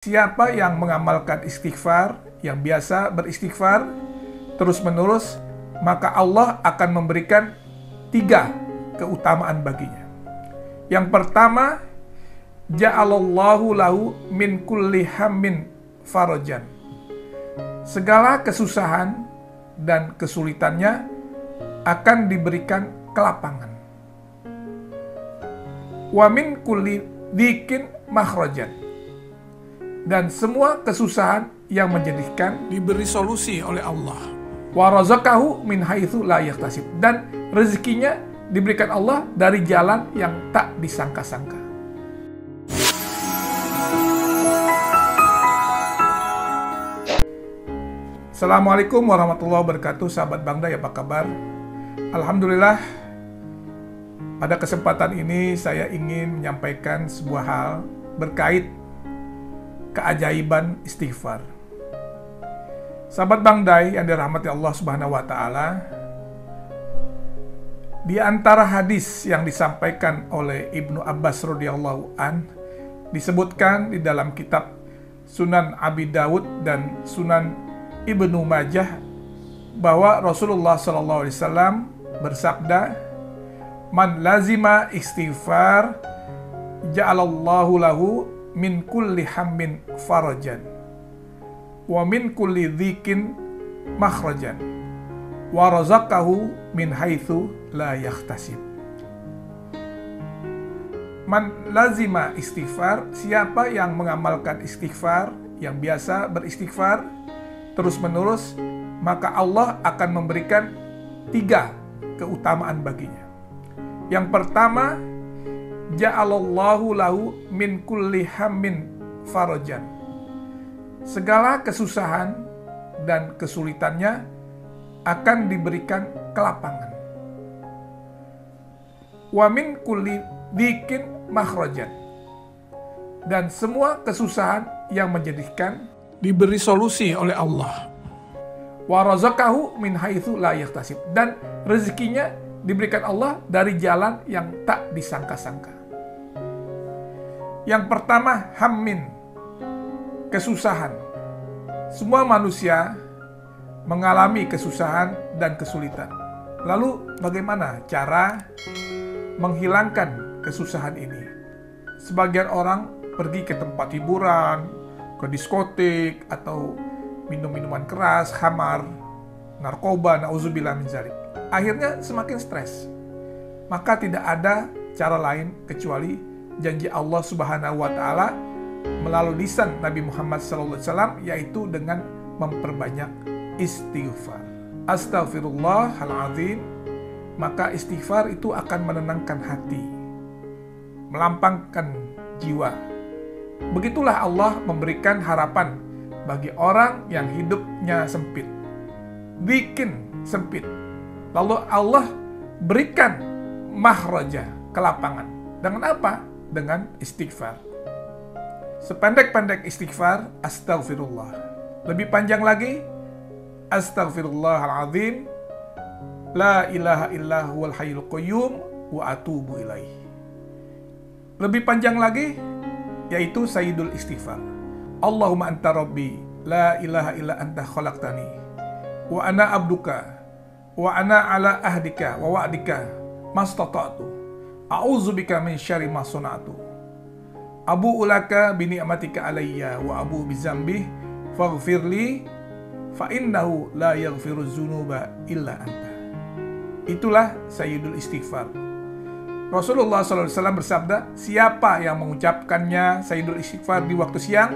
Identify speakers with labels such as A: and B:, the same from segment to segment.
A: Siapa yang mengamalkan istighfar, yang biasa beristighfar terus-menerus, maka Allah akan memberikan 3 keutamaan baginya. Yang pertama, ja'alallahu lahu min kulli hammin farajan. Segala kesusahan dan kesulitannya akan diberikan kelapangan. Wa min kulli dhikin makhrajan. Dan semua kesusahan yang menyedihkan diberi solusi oleh Allah. Wa razaqahu min haitsu la yahtasib. Dan rezekinya diberikan Allah dari jalan yang tak disangka-sangka. Assalamualaikum warahmatullahi wabarakatuh, sahabat Bang Day, apa kabar? Alhamdulillah, pada kesempatan ini saya ingin menyampaikan sebuah hal berkait keajaiban istighfar. Sahabat Bang Day yang dirahmati Allah Subhanahu wa taala, di antara hadis yang disampaikan oleh Ibnu Abbas radhiyallahu an disebutkan di dalam kitab Sunan Abi Dawud dan Sunan Ibnu Majah bahwa Rasulullah SAW bersabda, "Man lazima istighfar ja'alallahu lahu min kulli hammin farajan wa min kulli dhikin makhrajan wa razaqahu min haitsu la yahtasib." Man lazima istighfar, siapa yang mengamalkan istighfar, yang biasa beristighfar terus-menerus, maka Allah akan memberikan 3 keutamaan baginya. Yang pertama, ja'alallahu lahu min kulli hammin farajan. Segala kesusahan dan kesulitannya akan diberikan kelapangan. Wa min kulli dhikin makhrajan. Dan semua kesusahan yang menyedihkan diberi solusi oleh Allah. Wa razaqahu min haitsu la yahtasib. Dan rezekinya diberikan Allah dari jalan yang tak disangka-sangka. Yang pertama, hammin, kesusahan. Semua manusia mengalami kesusahan dan kesulitan. Lalu bagaimana cara menghilangkan kesusahan ini? Sebagian orang pergi ke tempat hiburan, ke diskotik, atau minum minuman keras, khamar, narkoba, na'udzubillah min dzalik. Akhirnya semakin stres. Maka tidak ada cara lain kecuali janji Allah Subhanahu wa taala melalui lisan Nabi Muhammad SAW, yaitu dengan memperbanyak istighfar. Astaghfirullahaladzim. Maka istighfar itu akan menenangkan hati, melampangkan jiwa. Begitulah Allah memberikan harapan bagi orang yang hidupnya sempit. Bikin sempit. Lalu Allah berikan makhraja, kelapangan. Dengan apa? Dengan istighfar. Sependek-pendek istighfar, astaghfirullah. Lebih panjang lagi, astaghfirullahaladzim, la ilaha illa huwal hayyul qayyum wa atubu ilaih. Lebih panjang lagi, yaitu sayyidul istighfar. Allahumma anta rabbi, la ilaha illa anta khalaqtani, wa ana abduka, wa ana ala ahdika wa wa'dika mastata'tu, a'udzubika min syarri ma sana'tu, abu'u laka bi ni'matika alayya wa abu'u bi dzambi faghfirli fa innahu la yaghfiru dzunuba illa anta. Itulah sayyidul istighfar. Rasulullah SAW bersabda, siapa yang mengucapkannya sayyidul istighfar di waktu siang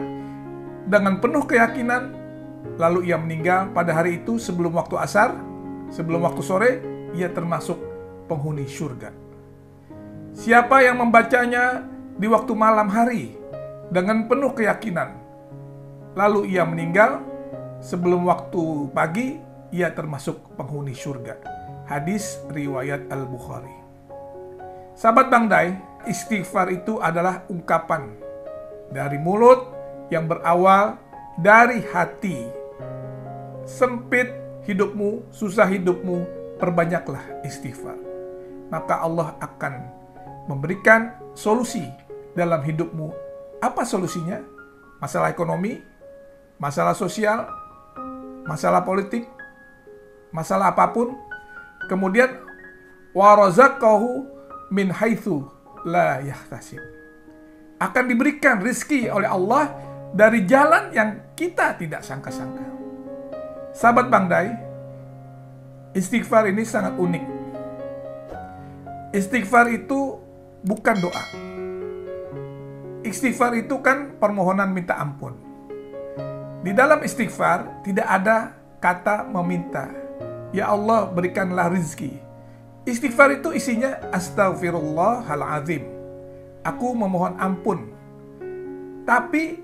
A: dengan penuh keyakinan, lalu ia meninggal pada hari itu sebelum waktu asar, sebelum waktu sore, ia termasuk penghuni surga. Siapa yang membacanya di waktu malam hari dengan penuh keyakinan, lalu ia meninggal sebelum waktu pagi, ia termasuk penghuni surga. Hadis riwayat Al-Bukhari. Sahabat Bang Day, istighfar itu adalah ungkapan dari mulut yang berawal dari hati. Sempit hidupmu, susah hidupmu, perbanyaklah istighfar. Maka Allah akan memberikan solusi dalam hidupmu. Apa solusinya? masalah ekonomi, masalah sosial, masalah politik, masalah apapun. Kemudian warazaqahu min haitsu la yahtasib. Akan diberikan rizki oleh Allah dari jalan yang kita tidak sangka-sangka. Sahabat Bang Dai, istighfar ini sangat unik. Istighfar itu bukan doa. Istighfar itu kan permohonan minta ampun. Di dalam istighfar tidak ada kata meminta. Ya Allah, berikanlah rizki. Istighfar itu isinya astaghfirullahaladzim. Aku memohon ampun. Tapi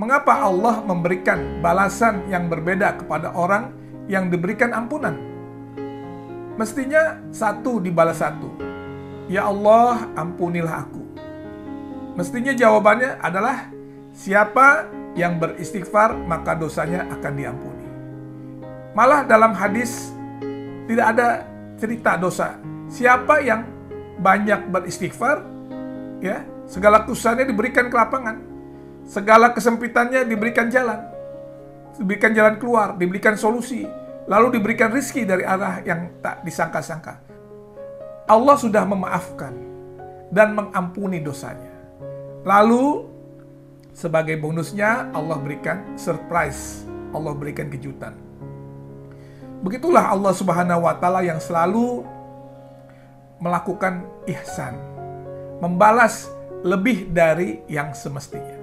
A: mengapa Allah memberikan balasan yang berbeda kepada orang yang diberikan ampunan? Mestinya satu dibalas satu. Ya Allah, ampunilah aku. Mestinya jawabannya adalah siapa yang beristighfar maka dosanya akan diampuni. Malah dalam hadis tidak ada cerita dosa. Siapa yang banyak beristighfar, ya, segala kesusahannya diberikan kelapangan, segala kesempitannya diberikan jalan keluar, diberikan solusi, lalu diberikan rizki dari arah yang tak disangka-sangka. Allah sudah memaafkan dan mengampuni dosanya. Lalu sebagai bonusnya Allah berikan surprise, Allah berikan kejutan. Begitulah Allah Subhanahu wa Ta'ala yang selalu melakukan ihsan, membalas lebih dari yang semestinya.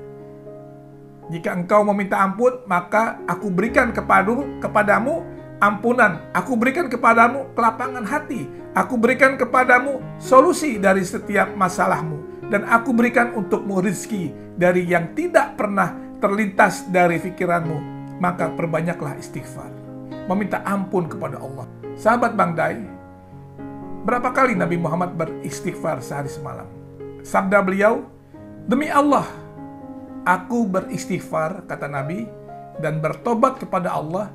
A: Jika engkau meminta ampun, maka aku berikan kepadamu ampunan. Aku berikan kepadamu kelapangan hati. Aku berikan kepadamu solusi dari setiap masalahmu. Dan aku berikan untukmu rizki dari yang tidak pernah terlintas dari pikiranmu. Maka perbanyaklah istighfar, meminta ampun kepada Allah. Sahabat Bang Dai, berapa kali Nabi Muhammad beristighfar sehari semalam? Sabda beliau, demi Allah, aku beristighfar, kata Nabi, dan bertobat kepada Allah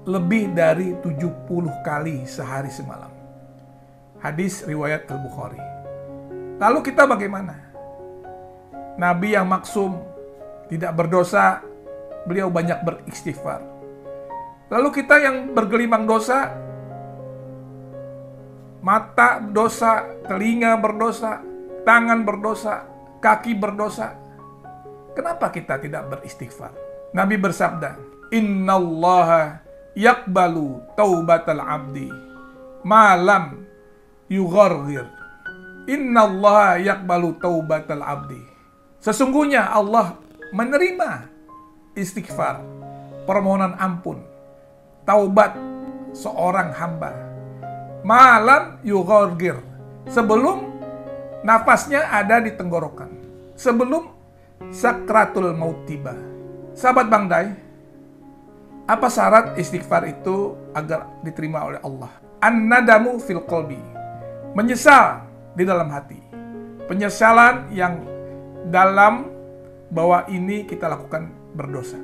A: lebih dari 70 kali sehari semalam. Hadis riwayat Al-Bukhari. Lalu kita bagaimana? Nabi yang maksum, tidak berdosa, beliau banyak beristighfar. Lalu kita yang bergelimang dosa, mata dosa, telinga berdosa, tangan berdosa, kaki berdosa. Kenapa kita tidak beristighfar? Nabi bersabda, Innallaha yaqbalu taubatal abdi malam yugharghir. Innallaha yaqbalu taubatal abdi. Sesungguhnya Allah menerima istighfar, permohonan ampun, taubat seorang hamba. Malam yugharghir, sebelum nafasnya ada di tenggorokan, sebelum sakratul maut tiba. Sahabat Bang Dai, apa syarat istighfar itu agar diterima oleh Allah? An-nadamu fil qalbi, menyesal di dalam hati. Penyesalan yang dalam bahwa ini kita lakukan berdosa.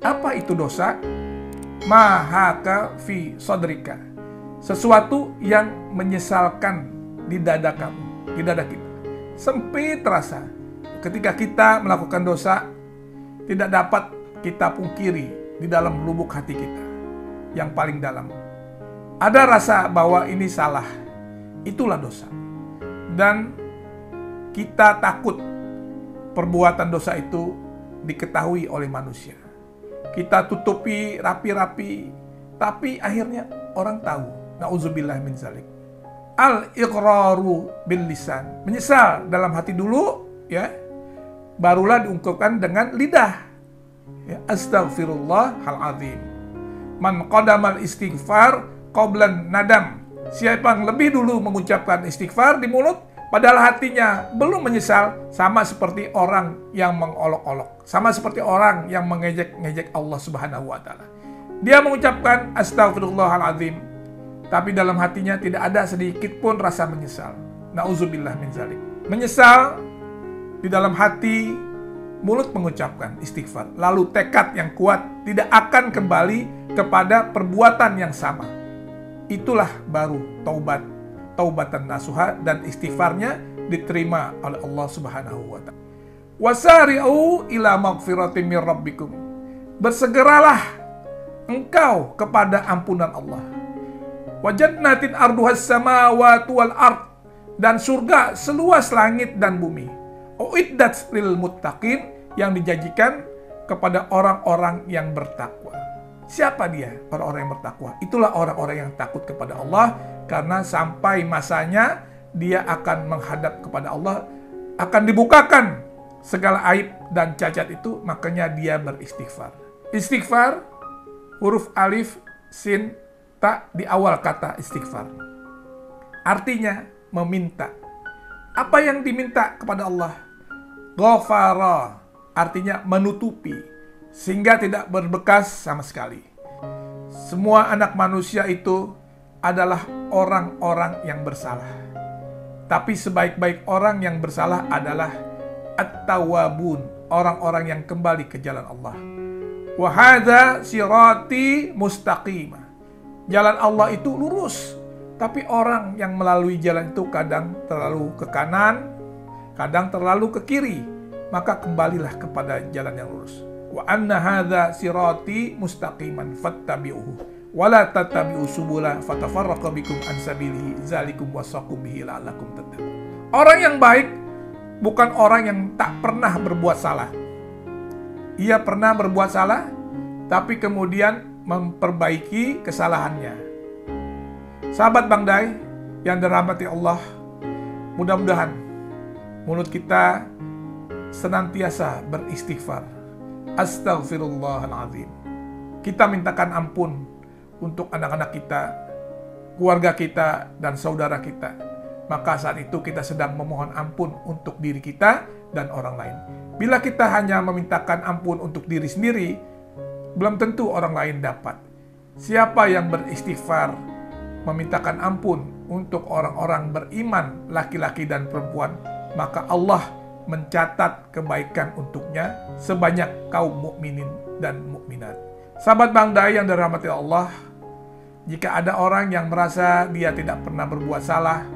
A: Apa itu dosa? Mahaka fi sodrika, sesuatu yang menyesalkan di dada kamu, di dada kita. Sempit terasa ketika kita melakukan dosa, tidak dapat kita pungkiri di dalam lubuk hati kita yang paling dalam. Ada rasa bahwa ini salah, itulah dosa. Dan kita takut perbuatan dosa itu diketahui oleh manusia. Kita tutupi rapi-rapi, tapi akhirnya orang tahu. Na'udzubillah min zalik. Al-iqraru bil lisan, menyesal dalam hati dulu, ya, barulah diungkapkan dengan lidah. Ya, astaghfirullahaladzim. Man qadamal istighfar qablan nadam. Siapa yang lebih dulu mengucapkan istighfar di mulut, padahal hatinya belum menyesal, sama seperti orang yang mengolok-olok, sama seperti orang yang mengejek-ngejek Allah Subhanahu wa Ta'ala. Dia mengucapkan astaghfirullahaladzim, tapi dalam hatinya tidak ada sedikit pun rasa menyesal. Na'udzubillah min zalik. Menyesal di dalam hati, mulut mengucapkan istighfar, lalu tekad yang kuat tidak akan kembali kepada perbuatan yang sama. Itulah baru taubat, taubatan nasuha, dan istighfarnya diterima oleh Allah Subhanahu wa Ta'ala. Wasari'u ila magfiratin mir rabbikum. Bersegeralah engkau kepada ampunan Allah. Wa jannatin arduhas samawati wal ard, dan surga seluas langit dan bumi. Uiddat lil muttaqin, yang dijanjikan kepada orang-orang yang bertakwa. Siapa dia? Orang-orang yang bertakwa. Itulah orang-orang yang takut kepada Allah, karena sampai masanya dia akan menghadap kepada Allah, akan dibukakan segala aib dan cacat itu, makanya dia beristighfar. Istighfar, huruf alif, sin, ta di awal kata istighfar. Artinya meminta. Apa yang diminta kepada Allah? Ghafara, artinya menutupi, sehingga tidak berbekas sama sekali. Semua anak manusia itu adalah orang-orang yang bersalah. Tapi sebaik-baik orang yang bersalah adalah at-tawwabun, orang-orang yang kembali ke jalan Allah. Wa hadza sirati mustaqimah. Jalan Allah itu lurus, tapi orang yang melalui jalan itu kadang terlalu ke kanan, kadang terlalu ke kiri, maka kembalilah kepada jalan yang lurus. Wa anna hadza sirati mustaqiman fattabi'uhu wa la tattabi'u subula fatafarraqa bikum an sabilihi zalikum wasaqum bihi la'allakum tattaqun. Orang yang baik bukan orang yang tak pernah berbuat salah. Ia pernah berbuat salah, tapi kemudian memperbaiki kesalahannya. Sahabat Bang Dai yang dirahmati Allah, mudah-mudahan mulut kita senantiasa beristighfar. Astaghfirullahaladzim. Kita mintakan ampun untuk anak-anak kita, keluarga kita, dan saudara kita. Maka saat itu kita sedang memohon ampun untuk diri kita dan orang lain. Bila kita hanya memintakan ampun untuk diri sendiri, belum tentu orang lain dapat. Siapa yang beristighfar, memintakan ampun untuk orang-orang beriman, laki-laki dan perempuan, maka Allah mencatat kebaikan untuknya sebanyak kaum mukminin dan mukminat. Sahabat Bang Dai yang dirahmati Allah, jika ada orang yang merasa dia tidak pernah berbuat salah,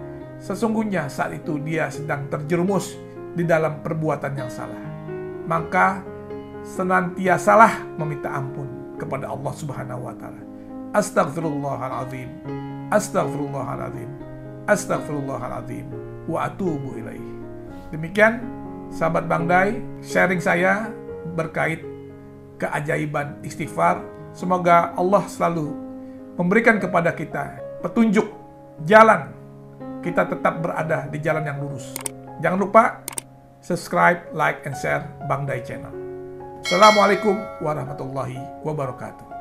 A: sesungguhnya saat itu dia sedang terjerumus di dalam perbuatan yang salah. Maka senantiasalah meminta ampun kepada Allah Subhanahu wa taala. Astaghfirullahaladzim. Astaghfirullahaladzim. Astaghfirullahaladzim wa atubu ilaih. Demikian sahabat Bang Dai, sharing saya berkait keajaiban istighfar. Semoga Allah selalu memberikan kepada kita petunjuk jalan, kita tetap berada di jalan yang lurus. Jangan lupa subscribe, like, and share Bang Dai Channel. Assalamualaikum warahmatullahi wabarakatuh.